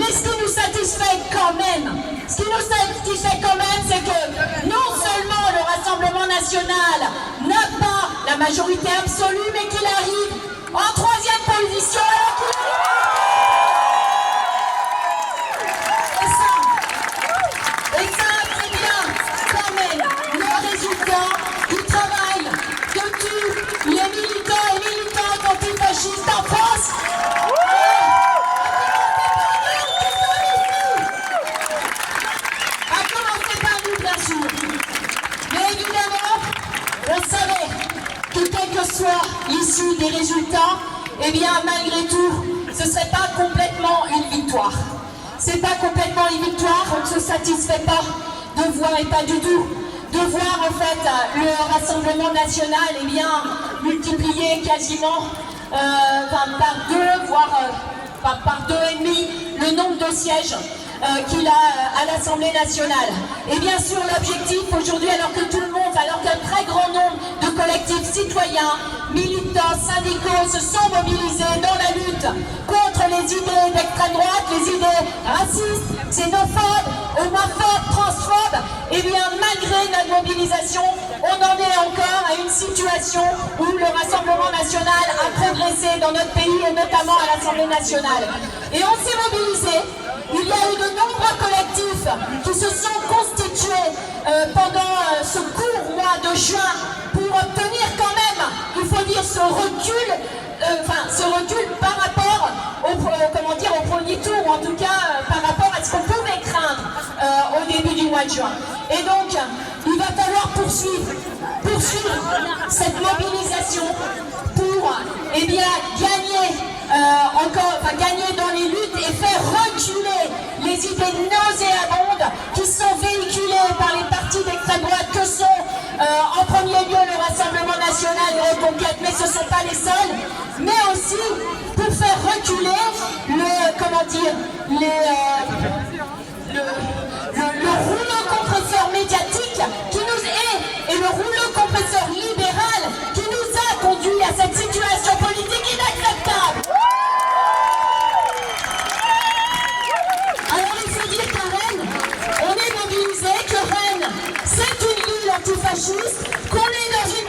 Mais ce qui nous satisfait quand même, c'est que non seulement le Rassemblement national n'a pas la majorité absolue, mais qu'il arrive en troisième position. Et ça, c'est bien quand même le résultat du travail de tous les militants et militantes antifascistes en France. À commencer par nous, bien sûr. Mais évidemment, on savait que quelle que soit l'issue des résultats, eh bien, malgré tout, ce ne serait pas complètement une victoire. C'est pas complètement une victoire, on ne se satisfait pas de voir, et pas du tout, de voir en fait le Rassemblement national eh bien, multiplier quasiment par deux, voire par deux et demi le nombre de sièges qu'il a à l'Assemblée nationale. Et bien sûr l'objectif aujourd'hui, alors que tout le monde, alors qu'un très grand nombre de collectifs citoyens, militants, syndicaux se sont mobilisés dans la lutte contre les idées d'extrême droite, les idées racistes, xénophobes, homophobes, transphobes, et bien malgré notre mobilisation, on en est encore à une situation où le Rassemblement national a progressé dans notre pays et notamment à l'Assemblée nationale. Et on s'est mobilisé. Il y a eu de nombreux collectifs qui se sont constitués pendant ce court mois de juin pour obtenir quand même, il faut dire, ce recul par rapport au premier tour, ou en tout cas par rapport à ce qu'on pouvait craindre au début du mois de juin. Et donc, il va falloir poursuivre cette mobilisation pour eh bien, gagner dans les luttes et faire reculer les idées nauséabondes qui sont véhiculées par les partis d'extrême droite que sont en premier lieu le Rassemblement national et Reconquête, mais ce ne sont pas les seuls, mais aussi pour faire reculer le rouleau compresseur médiatique qui nous est, et le rouleau compresseur libéral qui nous a conduit à cette situation politique inacceptable. Alors il faut dire qu'à Rennes, on est mobilisé, que Rennes, c'est une ville antifasciste, qu'on est dans une...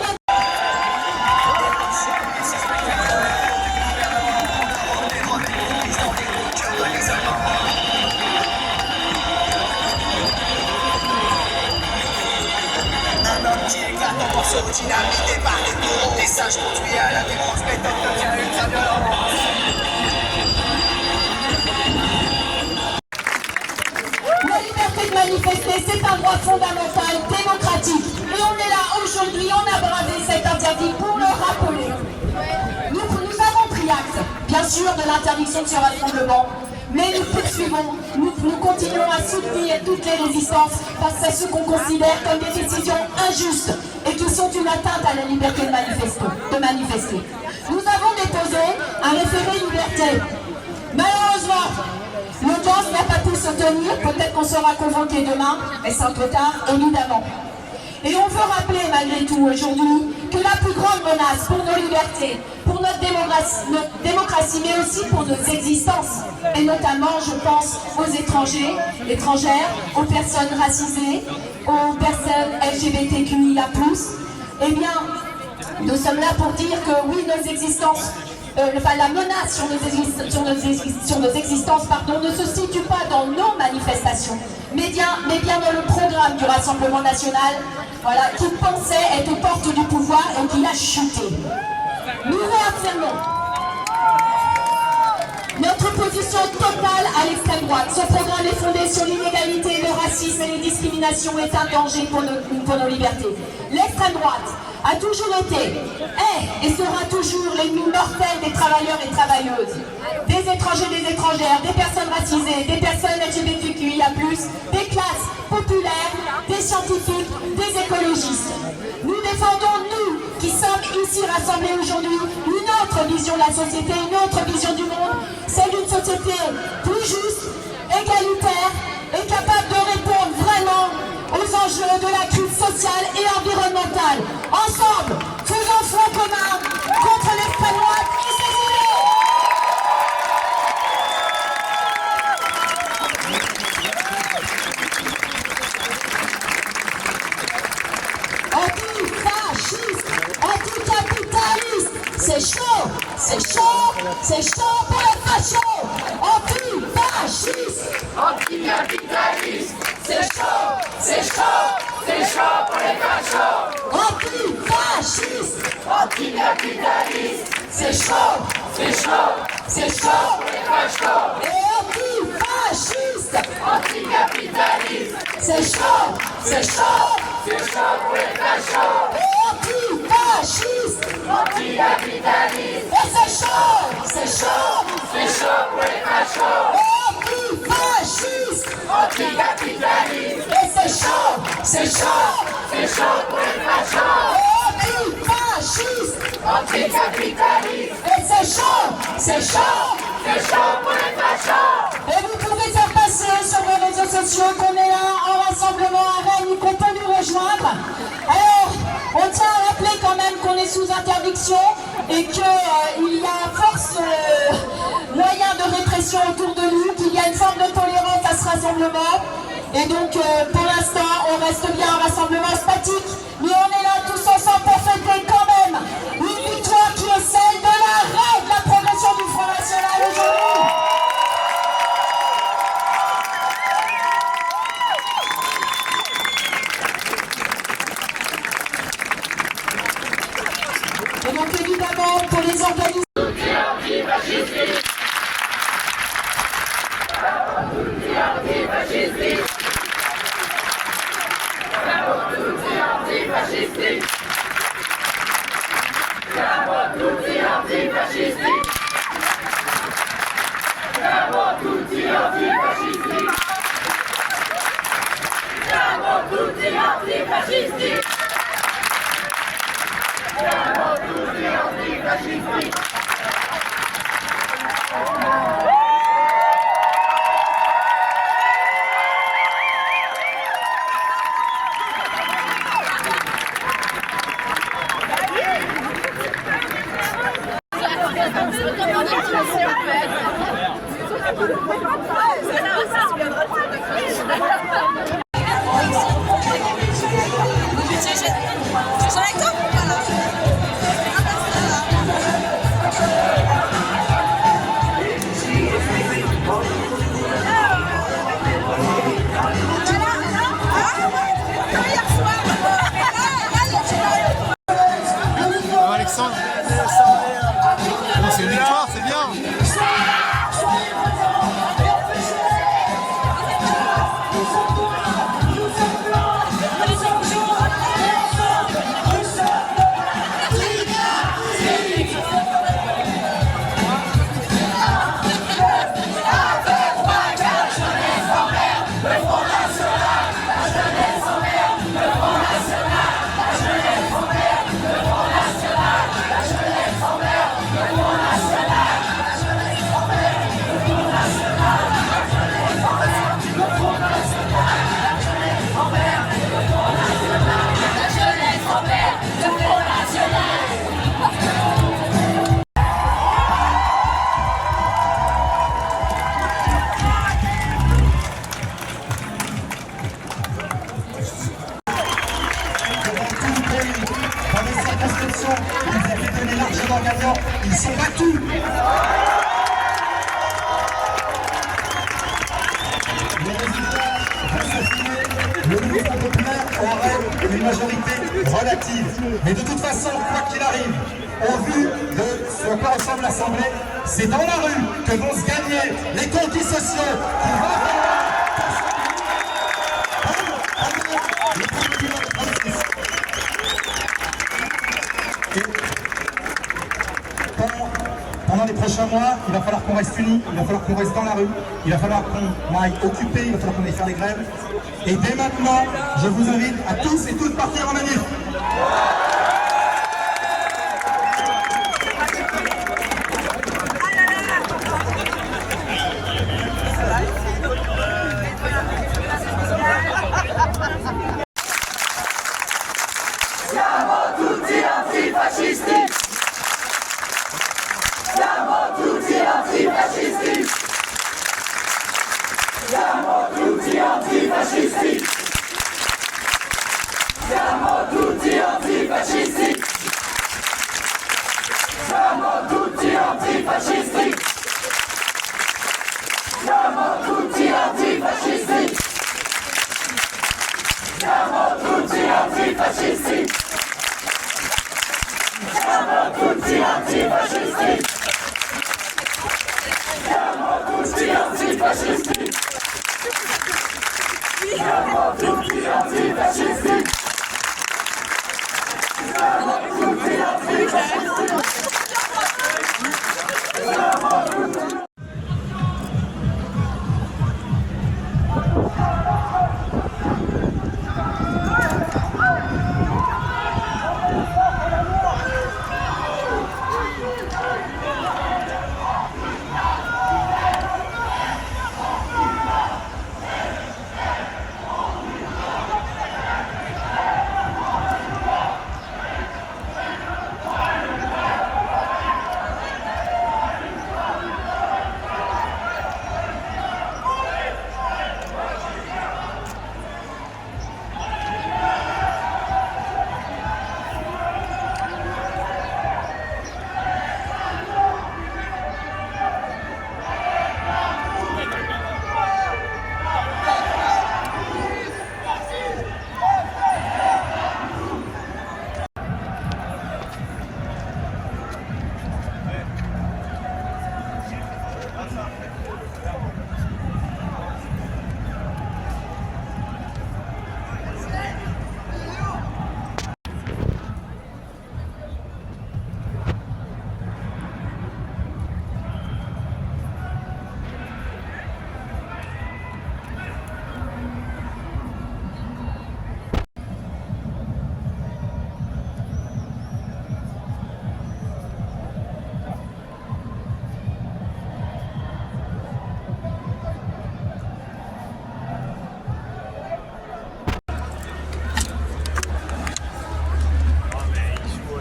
Dynamité par les taureaux, des singes conduits à la défense, méthode devient ultra violente. La liberté de manifester, c'est un droit fondamental, démocratique. Et on est là aujourd'hui, on a bravé cet interdit pour le rappeler. Nous avons pris acte, bien sûr, de l'interdiction de ce rassemblement. Mais nous poursuivons, nous continuons à soutenir toutes les résistances face à ce qu'on considère comme des décisions injustes et qui sont une atteinte à la liberté de manifester. Nous avons déposé un référé liberté. Malheureusement, l'audience n'a pas pu se tenir, peut-être qu'on sera convoqué demain, mais c'est un peu tard, évidemment. Et on veut rappeler malgré tout aujourd'hui que la plus grande menace pour nos libertés, pour notre démocratie, mais aussi pour nos existences, et notamment, je pense, aux étrangers, étrangères, aux personnes racisées, aux personnes LGBTQIA+, eh bien, nous sommes là pour dire que oui, nos existences, la menace sur nos existences ne se situe pas dans nos manifestations, mais bien dans le programme du Rassemblement national, voilà, qui pensait être aux portes du pouvoir et qui a chuté. Nous réaffirmons notre position totale à l'extrême droite. Ce programme est fondé sur l'inégalité, le racisme et les discriminations est un danger pour nos libertés. L'extrême droite a toujours été, est et sera toujours l'ennemi mortel des travailleurs et travailleuses, des étrangers, des étrangères, des personnes racisées, des personnes LGBTQIA+, des classes populaires, des scientifiques, des écologistes. Nous défendons, nous, qui sommes ici rassemblés aujourd'hui, une autre vision de la société, une autre vision du monde, celle d'une société plus juste, égalitaire et capable de répondre vraiment aux enjeux de la crise sociale et environnementale. Ensemble, faisons front commun contre l'extrême droite et ses idées. chaud pour les fachos. Antifascistes. Anticapitaliste, c'est chaud, c'est chaud, c'est chaud pour les fachos. Antifascistes. Anticapitaliste, c'est chaud, c'est chaud, c'est chaud pour les fachos. Et antifascistes. Anticapitaliste, C'est chaud, c'est chaud. c'est chaud pour les fachos. Et antifascistes. Anticapitaliste, Et c'est chaud, c'est chaud. c'est chaud pour les fachos. Et antifascistes. Anticapitaliste, Et c'est chaud, c'est chaud. c'est chaud pour les fachos. Et antifascistes. Anticapitaliste, Et c'est chaud, c'est chaud. c'est chaud pour les fachos. Et vous pouvez faire passer sur les réseaux sociaux qu'on est là en rassemblement à Rennes, qu'on peut nous rejoindre. Alors, on tient à rappeler quand même qu'on est sous interdiction et qu'il y a force moyen de répression autour de nous, qu'il y a une forme de tolérance à ce rassemblement. Et donc, pour l'instant, on reste bien un rassemblement statique, mais on est là tous ensemble pour fêter quand même une victoire qui est celle de l'arrêt de la progression du Front National aujourd'hui. Et donc évidemment, pour les organismes... Alexandre, c'est une victoire, c'est bien. Ils sont battus. Les résultats vont s'affiner. Le nouveau Front populaire aurait une majorité relative. Mais de toute façon, quoi qu'il arrive, au vu de ce à quoi ressemble l'Assemblée, c'est dans la rue que vont se gagner les conquis sociaux qui vont pendant les prochains mois, il va falloir qu'on reste unis, il va falloir qu'on reste dans la rue, il va falloir qu'on aille occuper, il va falloir qu'on aille faire des grèves. Et dès maintenant, je vous invite à tous et toutes partir en manif. Siamo tutti antifascisti! Siamo tutti antifascisti! Siamo tutti antifascisti! Siamo tutti antifascisti! antifascisti! Siamo tutti antifascisti! Siamo tutti antifascisti! Siamo tutti antifascisti! Siamo tutti antifascisti! Siamo tutti antifascisti!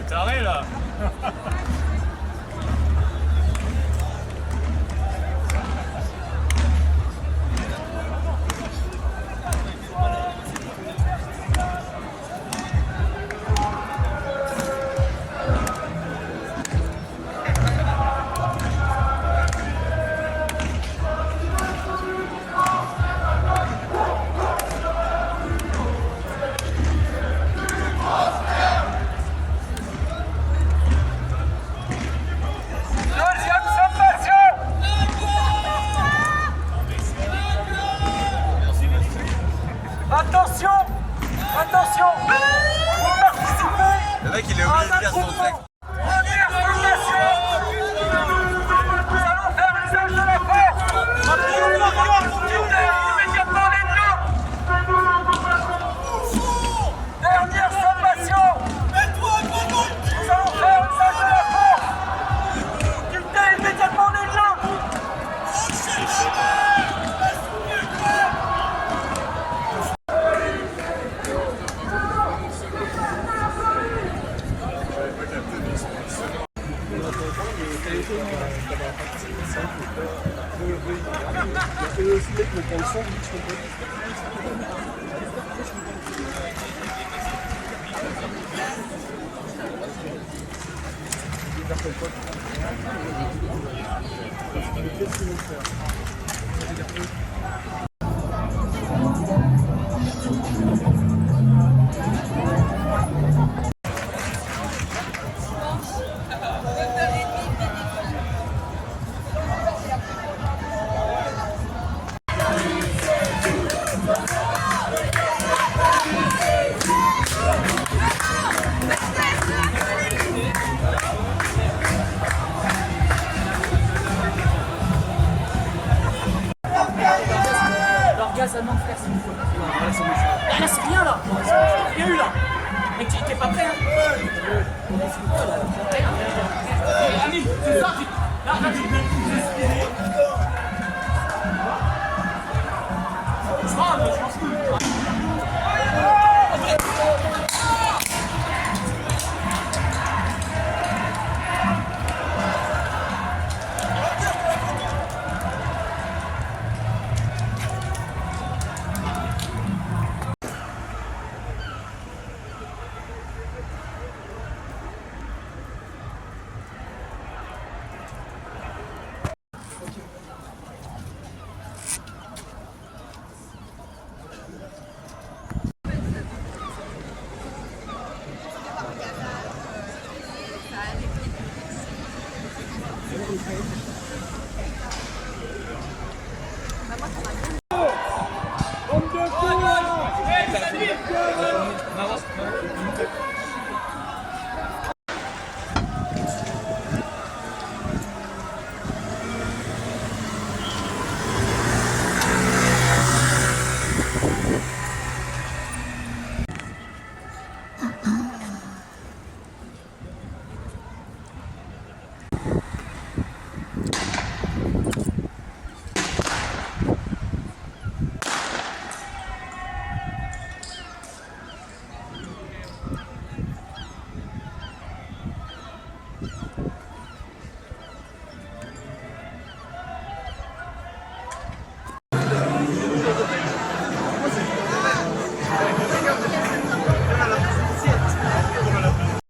Taré là. Attention! Attention! Vous participez! Le mec il est obligé de dire son texte. Première formation! Nous allons faire usage de la force! Quittez immédiatement les lieux! Dernière formation! Nous allons faire usage de la force! Quittez immédiatement les lieux! Ça demande frère, c'est une fois. Là, c'est rien là. Il y a eu là. Mec, t'es pas prêt hein. Ami, c'est ça. Là,